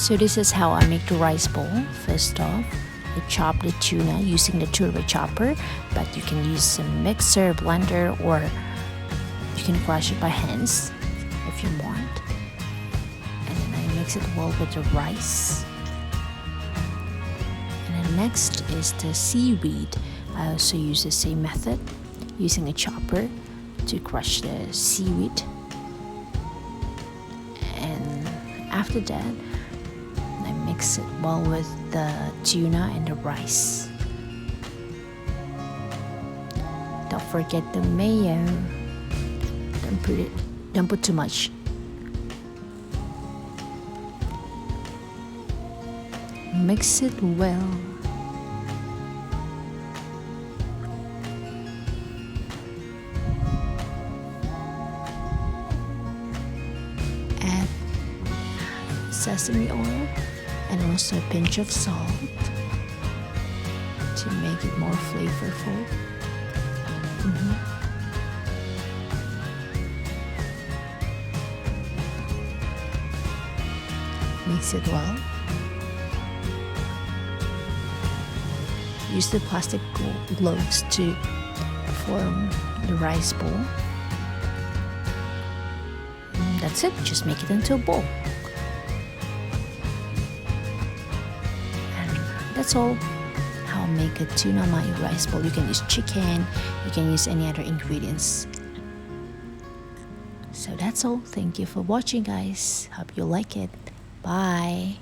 So this is how I make the rice bowl. First off, I chop the tuna using the turbo chopper, but you can use a mixer, blender, or you can crush it by hands if you want. And then I mix it well with the rice. And then next is the seaweed. I also use the same method, using a chopper to crush the seaweed. And after that, I mix it well with the tuna and the rice. Don't forget the mayo. Don't put too much. Mix it well. Add sesame oil and also a pinch of salt to make it more flavorful. Mix it well. Use the plastic globes to form the rice bowl. That's it, just make it into a bowl. And that's all. How to make a tuna mayo rice bowl. You can use chicken, you can use any other ingredients. So that's all. Thank you for watching, guys. Hope you like it. Bye.